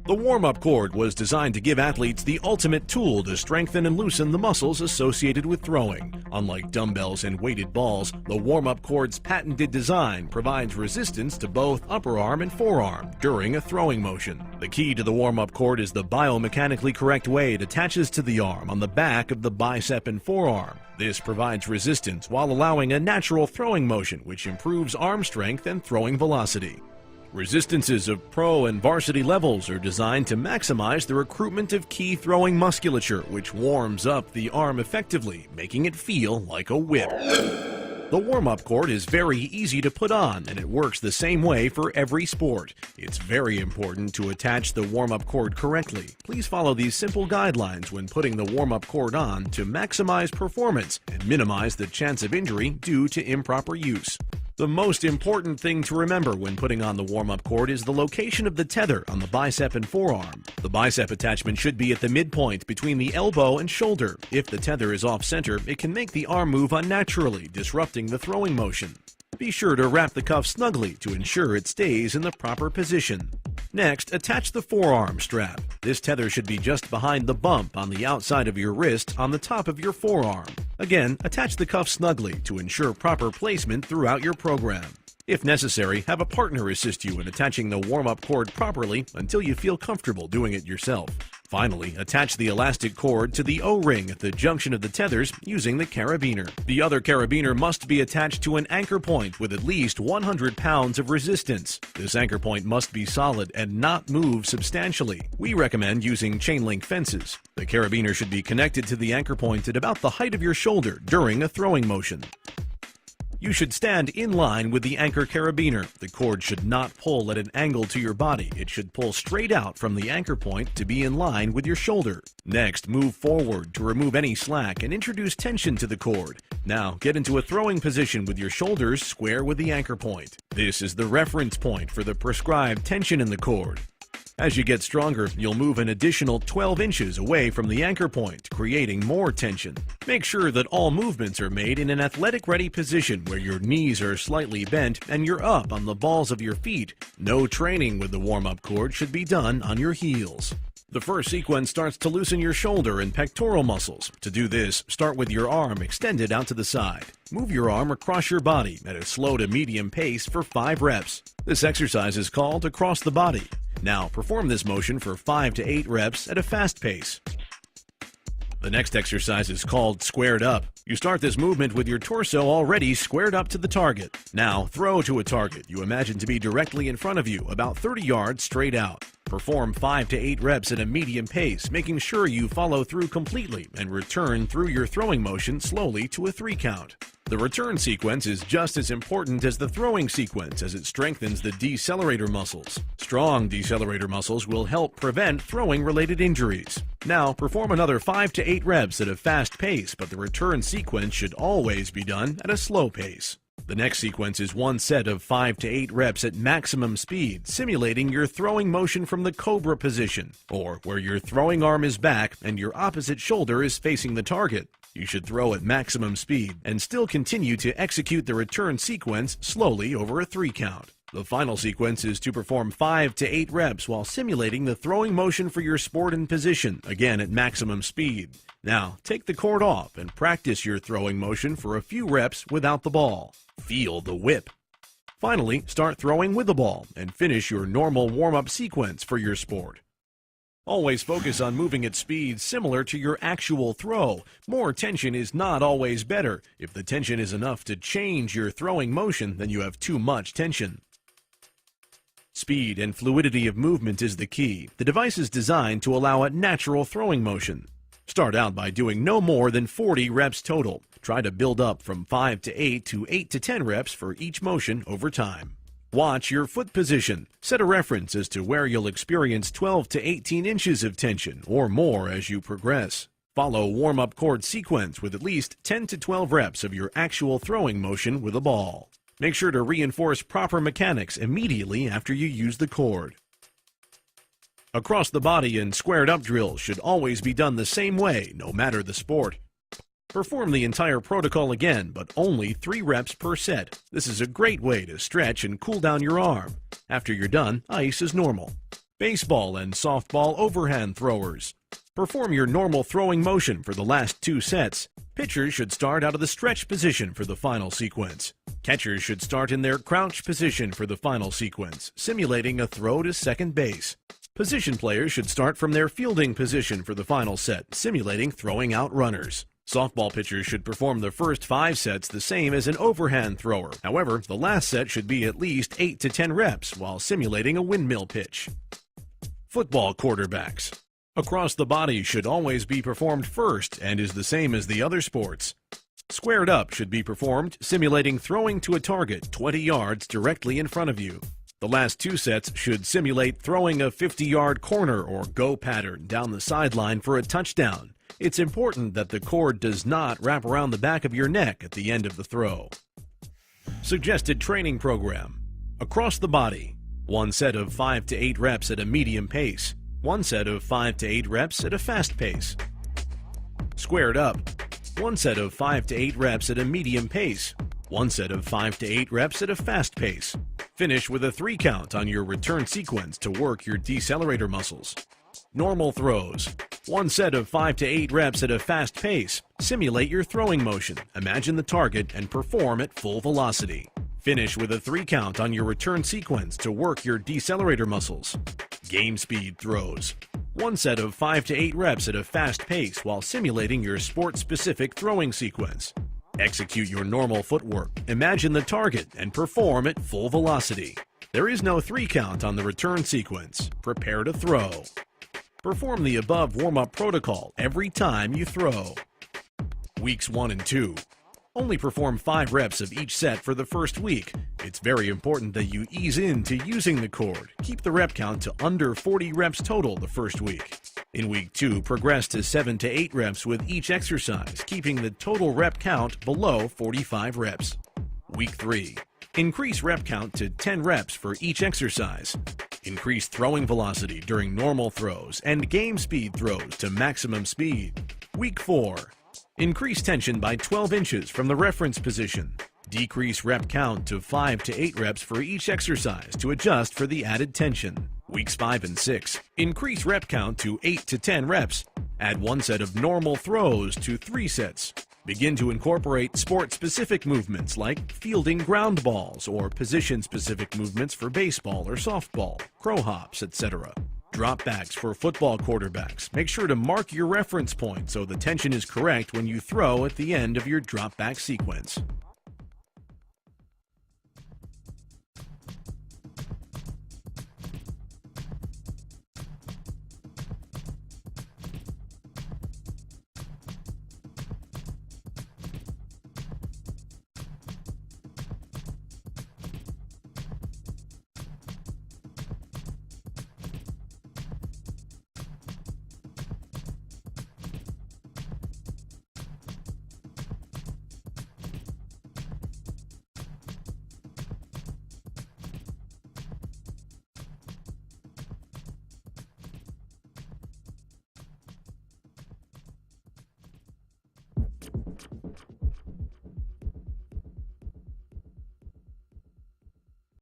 The warm-up cord was designed to give athletes the ultimate tool to strengthen and loosen the muscles associated with throwing. Unlike dumbbells and weighted balls, the warm-up cord's patented design provides resistance to both upper arm and forearm during a throwing motion. The key to the warm-up cord is the biomechanically correct way it attaches to the arm on the back of the bicep and forearm. This provides resistance while allowing a natural throwing motion, which improves arm strength and throwing velocity. Resistances of pro and varsity levels are designed to maximize the recruitment of key throwing musculature, which warms up the arm effectively, making it feel like a whip. The warm-up cord is very easy to put on, and it works the same way for every sport. It's very important to attach the warm-up cord correctly. Please follow these simple guidelines when putting the warm-up cord on to maximize performance and minimize the chance of injury due to improper use. The most important thing to remember when putting on the warm-up cord is the location of the tether on the bicep and forearm. The bicep attachment should be at the midpoint between the elbow and shoulder. If the tether is off-center, it can make the arm move unnaturally, disrupting the throwing motion. Be sure to wrap the cuff snugly to ensure it stays in the proper position. Next, attach the forearm strap. This tether should be just behind the bump on the outside of your wrist on the top of your forearm. Again, attach the cuff snugly to ensure proper placement throughout your program. If necessary, have a partner assist you in attaching the warm-up cord properly until you feel comfortable doing it yourself. Finally, attach the elastic cord to the O-ring at the junction of the tethers using the carabiner. The other carabiner must be attached to an anchor point with at least 100 pounds of resistance. This anchor point must be solid and not move substantially. We recommend using chain link fences. The carabiner should be connected to the anchor point at about the height of your shoulder during a throwing motion. You should stand in line with the anchor carabiner. The cord should not pull at an angle to your body. It should pull straight out from the anchor point to be in line with your shoulder. Next, move forward to remove any slack and introduce tension to the cord. Now, get into a throwing position with your shoulders square with the anchor point. This is the reference point for the prescribed tension in the cord. As you get stronger, you'll move an additional 12 inches away from the anchor point, creating more tension. Make sure that all movements are made in an athletic-ready position where your knees are slightly bent and you're up on the balls of your feet. No training with the warm-up cord should be done on your heels. The first sequence starts to loosen your shoulder and pectoral muscles. To do this, start with your arm extended out to the side. Move your arm across your body at a slow to medium pace for 5 reps. This exercise is called across the body. Now, perform this motion for 5 to 8 reps at a fast pace. The next exercise is called squared up. You start this movement with your torso already squared up to the target. Now, throw to a target you imagine to be directly in front of you, about 30 yards straight out. Perform 5 to 8 reps at a medium pace, making sure you follow through completely and return through your throwing motion slowly to a 3 count. The return sequence is just as important as the throwing sequence as it strengthens the decelerator muscles. Strong decelerator muscles will help prevent throwing-related injuries. Now, perform another 5 to 8 reps at a fast pace, but the return sequence should always be done at a slow pace. The next sequence is one set of 5 to 8 reps at maximum speed, simulating your throwing motion from the cobra position, or where your throwing arm is back and your opposite shoulder is facing the target. You should throw at maximum speed and still continue to execute the return sequence slowly over a 3 count. The final sequence is to perform 5 to 8 reps while simulating the throwing motion for your sport and position, again at maximum speed. Now, take the cord off and practice your throwing motion for a few reps without the ball. Feel the whip. Finally, start throwing with the ball and finish your normal warm-up sequence for your sport. Always focus on moving at speeds similar to your actual throw. More tension is not always better. If the tension is enough to change your throwing motion, then you have too much tension. Speed and fluidity of movement is the key. The device is designed to allow a natural throwing motion. Start out by doing no more than 40 reps total. Try to build up from 5 to 8 to 8 to 10 reps for each motion over time. Watch your foot position. Set a reference as to where you'll experience 12 to 18 inches of tension or more as you progress. Follow warm-up cord sequence with at least 10 to 12 reps of your actual throwing motion with a ball. Make sure to reinforce proper mechanics immediately after you use the cord. Across the body and squared up drills should always be done the same way, no matter the sport. Perform the entire protocol again, but only 3 reps per set. This is a great way to stretch and cool down your arm. After you're done, ice is normal. Baseball and softball overhand throwers. Perform your normal throwing motion for the last 2 sets. Pitchers should start out of the stretch position for the final sequence. Catchers should start in their crouch position for the final sequence, simulating a throw to second base. Position players should start from their fielding position for the final set, simulating throwing out runners. Softball pitchers should perform the first 5 sets the same as an overhand thrower. However, the last set should be at least 8 to 10 reps while simulating a windmill pitch. Football quarterbacks. Across the body should always be performed first and is the same as the other sports. Squared up should be performed, simulating throwing to a target 20 yards directly in front of you. The last 2 sets should simulate throwing a 50-yard corner or go pattern down the sideline for a touchdown. It's important that the cord does not wrap around the back of your neck at the end of the throw. Suggested training program. Across the body, 1 set of 5 to 8 reps at a medium pace. 1 set of 5 to 8 reps at a fast pace. Squared up, 1 set of 5 to 8 reps at a medium pace. 1 set of 5 to 8 reps at a fast pace. Finish with a 3 count on your return sequence to work your decelerator muscles. Normal throws. 1 set of 5 to 8 reps at a fast pace. Simulate your throwing motion, imagine the target, and perform at full velocity. Finish with a 3 count on your return sequence to work your decelerator muscles. Game speed throws. 1 set of 5 to 8 reps at a fast pace while simulating your sport-specific throwing sequence. Execute your normal footwork, imagine the target, and perform at full velocity. There is no 3 count on the return sequence. Prepare to throw. Perform the above warm-up protocol every time you throw. Weeks 1 and 2. Only perform 5 reps of each set for the first week. It's very important that you ease into using the cord. Keep the rep count to under 40 reps total the first week. In week 2, progress to 7 to 8 reps with each exercise, keeping the total rep count below 45 reps. Week 3. Increase rep count to 10 reps for each exercise. Increase throwing velocity during normal throws and game speed throws to maximum speed. Week 4. Increase tension by 12 inches from the reference position. Decrease rep count to 5 to 8 reps for each exercise to adjust for the added tension. Weeks 5 and 6. Increase rep count to 8 to 10 reps. Add 1 set of normal throws to 3 sets. Begin to incorporate sport-specific movements like fielding ground balls or position-specific movements for baseball or softball, crow hops, etc. Drop backs for football quarterbacks. Make sure to mark your reference point so the tension is correct when you throw at the end of your drop back sequence.